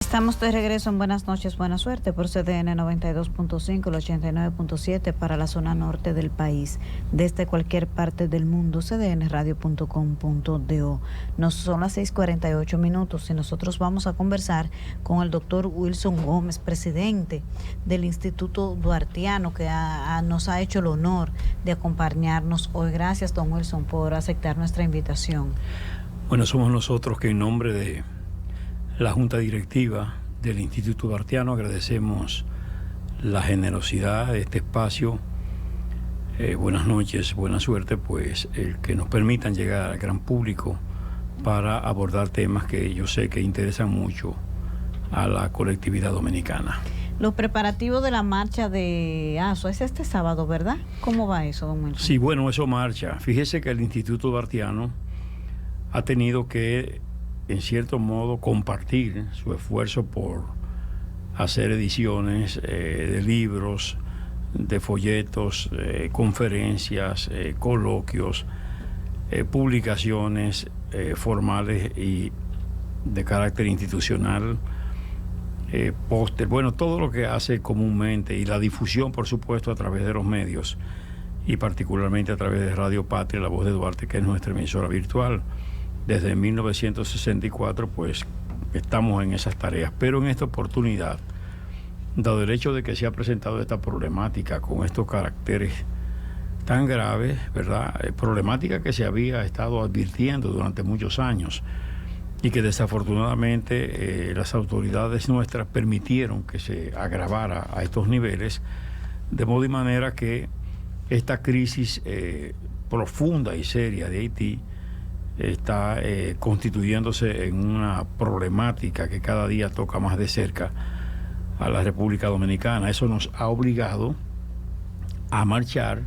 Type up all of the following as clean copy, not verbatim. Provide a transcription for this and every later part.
Estamos de regreso en Buenas noches, buena suerte por CDN 92.5, el 89.7 para la zona norte del país. Desde cualquier parte del mundo, cdnradio.com.do. Nos son las 6:48 minutos y nosotros vamos a conversar con el doctor Wilson Gómez, presidente del Instituto Duartiano, que nos ha hecho el honor de acompañarnos hoy. Gracias, don Wilson, por aceptar nuestra invitación. Bueno, somos nosotros que en nombre de la Junta Directiva del Instituto Duartiano agradecemos la generosidad de este espacio. Buenas noches, buena suerte, pues el que nos permitan llegar al gran público para abordar temas que yo sé que interesan mucho a la colectividad dominicana. Los preparativos de la marcha de ASO es este sábado, ¿verdad? ¿Cómo va eso, don Wilson? Sí, bueno, eso marcha. Fíjese que el Instituto Duartiano ha tenido que, en cierto modo, compartir su esfuerzo por hacer ediciones de libros, de folletos, conferencias, coloquios, publicaciones formales y de carácter institucional, póster, bueno, todo lo que hace comúnmente, y la difusión, por supuesto, a través de los medios y particularmente a través de Radio Patria, La Voz de Duarte, que es nuestra emisora virtual. Desde 1964, pues, estamos en esas tareas. Pero en esta oportunidad, dado el hecho de que se ha presentado esta problemática con estos caracteres tan graves, ¿verdad? Problemática que se había estado advirtiendo durante muchos años y que desafortunadamente las autoridades nuestras permitieron que se agravara a estos niveles, de modo y manera que esta crisis profunda y seria de Haití está constituyéndose en una problemática que cada día toca más de cerca a la República Dominicana. Eso nos ha obligado a marchar,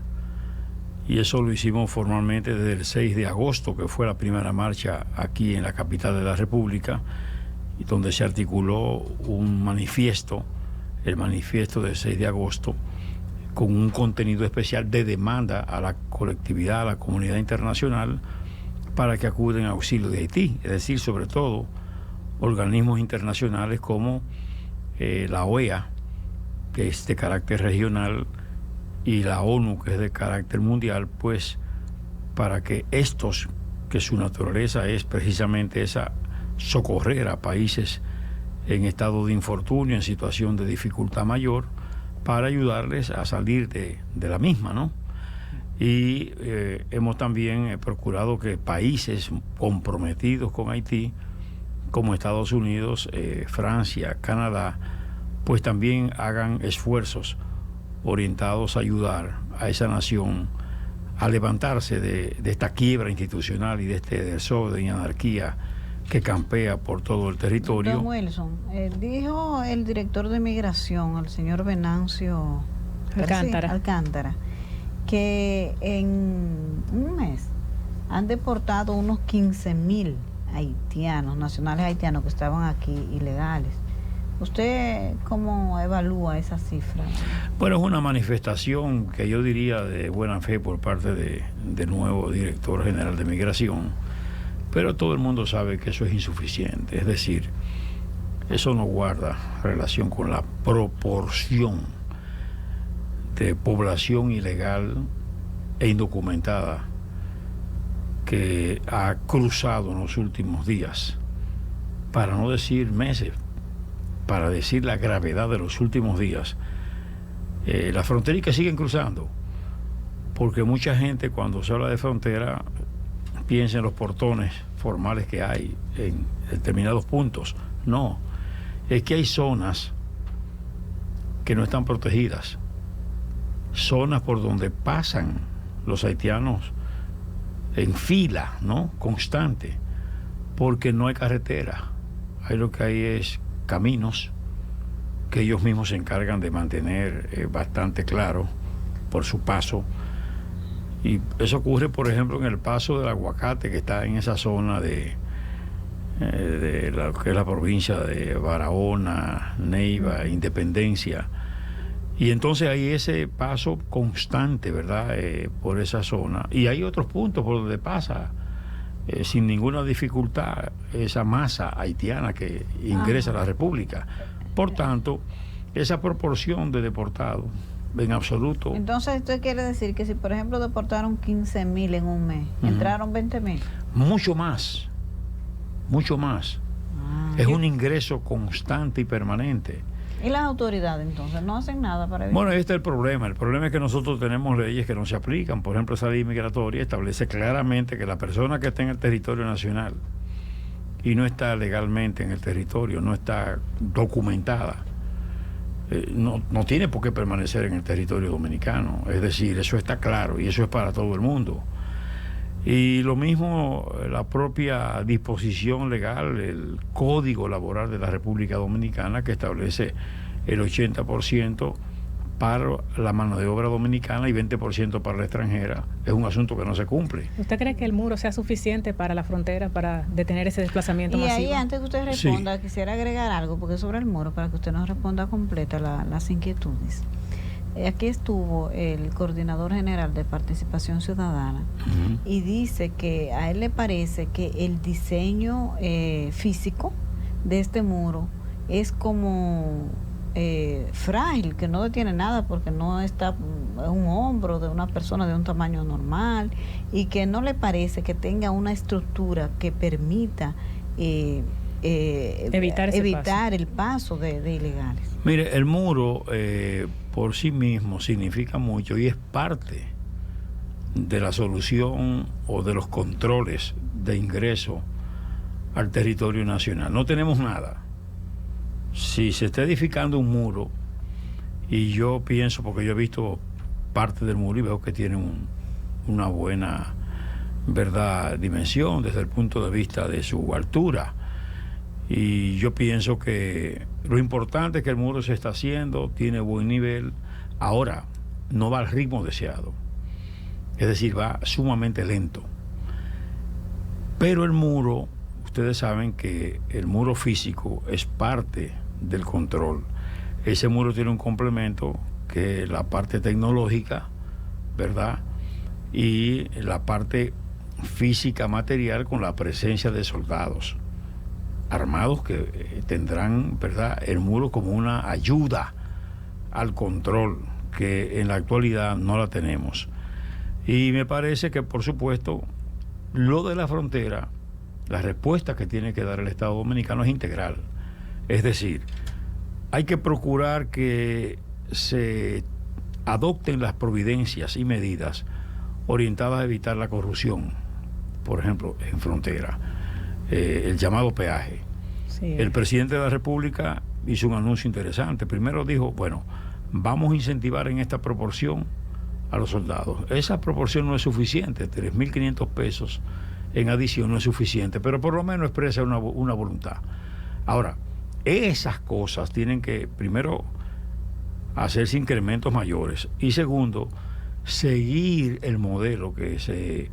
y eso lo hicimos formalmente desde el 6 de agosto, que fue la primera marcha aquí en la capital de la República, y donde se articuló un manifiesto, el manifiesto del 6 de agosto, con un contenido especial de demanda a la colectividad, a la comunidad internacional, para que acuden a auxilio de Haití, es decir, sobre todo organismos internacionales como la OEA, que es de carácter regional, y la ONU, que es de carácter mundial, pues para que estos, que su naturaleza es precisamente esa, socorrer a países en estado de infortunio, en situación de dificultad mayor, para ayudarles a salir de la misma, ¿no? Y hemos también procurado que países comprometidos con Haití, como Estados Unidos, Francia, Canadá, pues también hagan esfuerzos orientados a ayudar a esa nación a levantarse de esta quiebra institucional y de este desorden y anarquía que campea por todo el territorio. Don Wilson, dijo el director de Migración, el señor Venancio Alcántara, que en un mes han deportado unos 15,000 haitianos, nacionales haitianos que estaban aquí ilegales. ¿Usted cómo evalúa esa cifra? Bueno, es una manifestación que yo diría de buena fe por parte del nuevo director general de Migración, pero todo el mundo sabe que eso es insuficiente, es decir, eso no guarda relación con la proporción de población ilegal e indocumentada que ha cruzado en los últimos días, para no decir meses, para decir la gravedad de los últimos días, la frontera, y que siguen cruzando, porque mucha gente, cuando se habla de frontera, piensa en los portones formales que hay en determinados puntos. No, es que hay zonas que no están protegidas, zonas por donde pasan los haitianos en fila, ¿no?, constante, porque no hay carretera. Ahí lo que hay es caminos que ellos mismos se encargan de mantener bastante claro por su paso. Y eso ocurre, por ejemplo, en el paso del Aguacate, que está en esa zona de lo que es la provincia de Barahona, Neiva, Independencia. Y entonces hay ese paso constante, ¿verdad?, por esa zona. Y hay otros puntos por donde pasa sin ninguna dificultad esa masa haitiana que ingresa a la República. Por tanto, esa proporción de deportados, en absoluto. Entonces, esto quiere decir que si, por ejemplo, deportaron 15.000 en un mes, entraron 20.000. Mucho más. Es un ingreso constante y permanente. ¿Y las autoridades entonces no hacen nada para evitar? Bueno, este es el problema. El problema es que nosotros tenemos leyes que no se aplican. Por ejemplo, esa ley migratoria establece claramente que la persona que está en el territorio nacional y no está legalmente en el territorio, no está documentada, no tiene por qué permanecer en el territorio dominicano. Es decir, eso está claro y eso es para todo el mundo. Y lo mismo la propia disposición legal, el Código Laboral de la República Dominicana, que establece el 80% para la mano de obra dominicana y 20% para la extranjera, es un asunto que no se cumple. ¿Usted cree que el muro sea suficiente para la frontera para detener ese desplazamiento masivo? Y ahí, antes que usted responda, quisiera agregar algo, porque sobre el muro, para que usted nos responda completa las inquietudes. Aquí estuvo el coordinador general de Participación Ciudadana y dice que a él le parece que el diseño físico de este muro es como frágil, que no detiene nada porque no está un hombro de una persona de un tamaño normal, y que no le parece que tenga una estructura que permita evitar el paso de ilegales. Mire, el muro por sí mismo significa mucho y es parte de la solución o de los controles de ingreso al territorio nacional. No tenemos nada. Si se está edificando un muro, y yo pienso, porque yo he visto parte del muro y veo que tiene una buena, ¿verdad?, dimensión desde el punto de vista de su altura. Y yo pienso que lo importante es que el muro se está haciendo, tiene buen nivel. Ahora, no va al ritmo deseado. Es decir, va sumamente lento. Pero el muro, ustedes saben que el muro físico es parte del control. Ese muro tiene un complemento que es la parte tecnológica, ¿verdad? Y la parte física material con la presencia de soldados armados que tendrán, ¿verdad?, el muro como una ayuda al control, que en la actualidad no la tenemos. Y me parece que, por supuesto, lo de la frontera, la respuesta que tiene que dar el Estado Dominicano es integral. Es decir, hay que procurar que se adopten las providencias y medidas orientadas a evitar la corrupción, por ejemplo, en frontera. El llamado peaje. Sí. El presidente de la República hizo un anuncio interesante. Primero dijo, bueno, vamos a incentivar en esta proporción a los soldados. Esa proporción no es suficiente, 3.500 pesos en adición no es suficiente, pero por lo menos expresa una voluntad. Ahora, esas cosas tienen que, primero, hacerse incrementos mayores, y segundo, seguir el modelo que se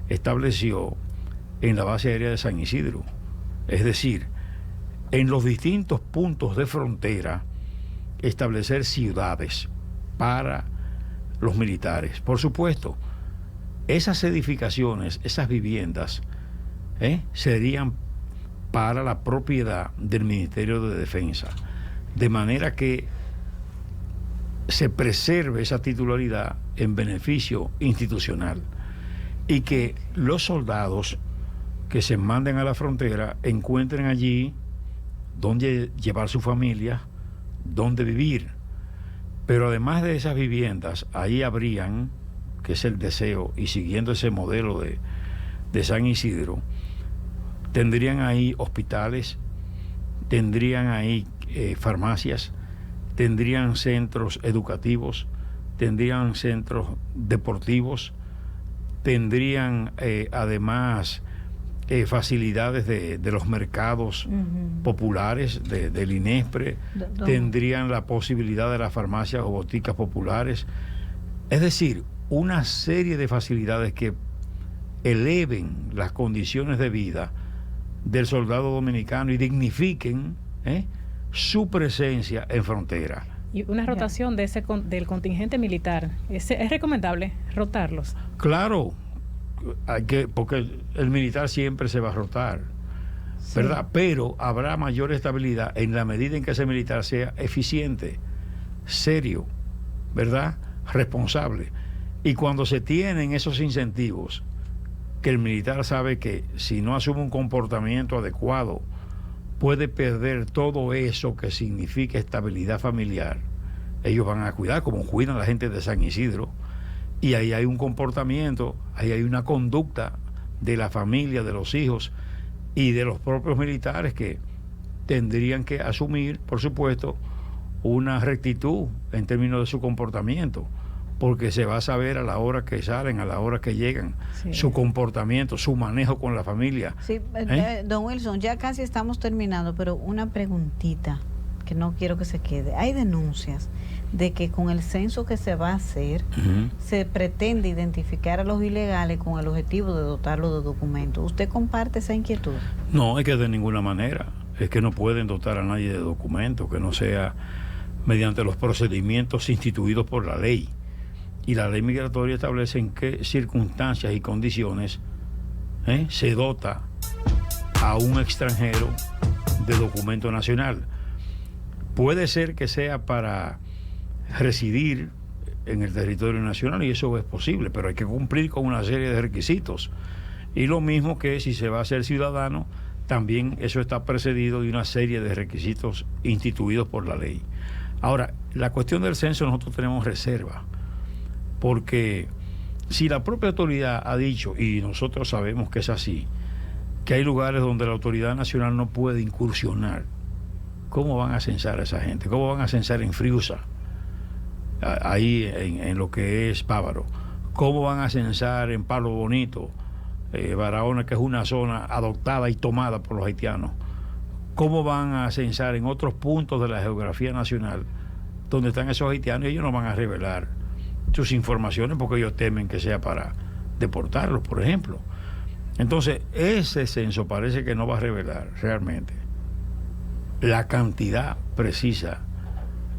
estableció en la base aérea de San Isidro. Es decir, en los distintos puntos de frontera, establecer ciudades para los militares. Por supuesto, esas edificaciones, esas viviendas, serían para la propiedad del Ministerio de Defensa, de manera que se preserve esa titularidad en beneficio institucional, y que los soldados que se manden a la frontera encuentren allí donde llevar su familia, donde vivir. Pero además de esas viviendas, ahí habrían, que es el deseo, y siguiendo ese modelo de San Isidro, tendrían ahí hospitales, tendrían ahí farmacias, tendrían centros educativos, tendrían centros deportivos, tendrían además facilidades de los mercados populares, del INESPRE, tendrían la posibilidad de las farmacias o boticas populares. Es decir, una serie de facilidades que eleven las condiciones de vida del soldado dominicano y dignifiquen su presencia en frontera. Y una rotación del contingente militar, ¿es recomendable rotarlos? Claro, porque el militar siempre se va a rotar, sí, ¿verdad? Pero habrá mayor estabilidad en la medida en que ese militar sea eficiente, serio, ¿verdad? Responsable. Y cuando se tienen esos incentivos, que el militar sabe que si no asume un comportamiento adecuado, puede perder todo eso que significa estabilidad familiar. Ellos van a cuidar como cuidan la gente de San Isidro, y ahí hay un comportamiento, ahí hay una conducta de la familia, de los hijos y de los propios militares que tendrían que asumir, por supuesto, una rectitud en términos de su comportamiento, porque se va a saber a la hora que salen, a la hora que llegan, sí, su comportamiento, su manejo con la familia. Sí, don Wilson, ya casi estamos terminando, pero una preguntita que no quiero que se quede. Hay denuncias de que con el censo que se va a hacer, se pretende identificar a los ilegales con el objetivo de dotarlos de documentos. ¿Usted comparte esa inquietud? No, es que de ninguna manera. Es que no pueden dotar a nadie de documentos que no sea mediante los procedimientos instituidos por la ley. Y la ley migratoria establece en qué circunstancias y condiciones se dota a un extranjero de documento nacional. Puede ser que sea para residir en el territorio nacional, y eso es posible, pero hay que cumplir con una serie de requisitos. Y lo mismo que si se va a ser ciudadano, también eso está precedido de una serie de requisitos instituidos por la ley. Ahora, la cuestión del censo nosotros tenemos reserva, porque si la propia autoridad ha dicho, y nosotros sabemos que es así, que hay lugares donde la autoridad nacional no puede incursionar, ¿cómo van a censar a esa gente? ¿Cómo van a censar en Friusa, ahí en lo que es Bávaro? ¿Cómo van a censar en Palo Bonito, Barahona, que es una zona adoptada y tomada por los haitianos? ¿Cómo van a censar en otros puntos de la geografía nacional donde están esos haitianos? Ellos no van a revelar sus informaciones porque ellos temen que sea para deportarlos, por ejemplo. Entonces, ese censo parece que no va a revelar realmente la cantidad precisa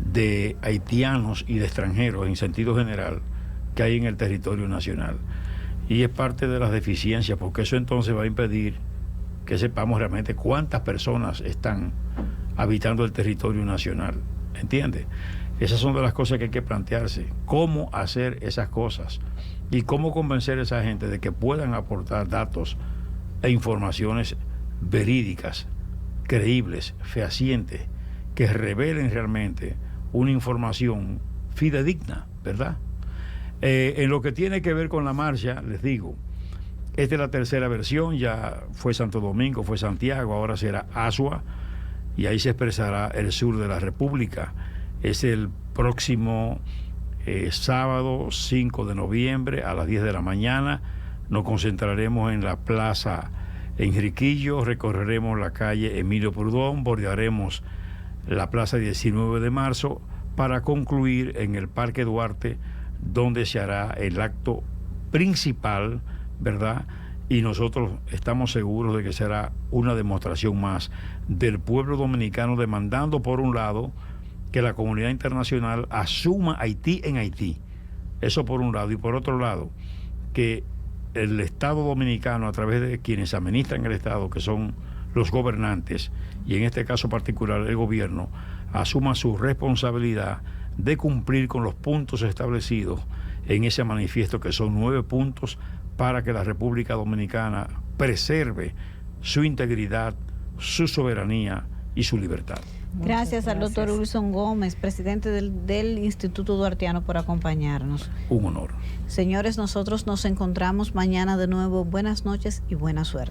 de haitianos y de extranjeros en sentido general que hay en el territorio nacional. Y es parte de las deficiencias, porque eso entonces va a impedir que sepamos realmente cuántas personas están habitando el territorio nacional. ¿Entiende? Esas son de las cosas que hay que plantearse. ¿Cómo hacer esas cosas? Y cómo convencer a esa gente de que puedan aportar datos e informaciones verídicas, creíbles, fehacientes, que revelen realmente una información fidedigna, ¿verdad? En lo que tiene que ver con la marcha, les digo, esta es la tercera versión, ya fue Santo Domingo, fue Santiago, ahora será Asua, y ahí se expresará el sur de la República. Es el próximo sábado 5 de noviembre a las 10 de la mañana. Nos concentraremos en la Plaza Enriquillo, recorreremos la calle Emilio Prudón, bordearemos la Plaza 19 de marzo para concluir en el Parque Duarte, donde se hará el acto principal, ¿verdad? Y nosotros estamos seguros de que será una demostración más del pueblo dominicano demandando, por un lado, que la comunidad internacional asuma Haití en Haití. Eso por un lado. Y por otro lado, que el Estado dominicano, a través de quienes administran el Estado, que son los gobernantes, y en este caso particular el gobierno, asuma su responsabilidad de cumplir con los puntos establecidos en ese manifiesto, que son 9 puntos para que la República Dominicana preserve su integridad, su soberanía y su libertad. Gracias al doctor Wilson Gómez, presidente del Instituto Duartiano, por acompañarnos. Un honor. Señores, nosotros nos encontramos mañana de nuevo. Buenas noches y buena suerte.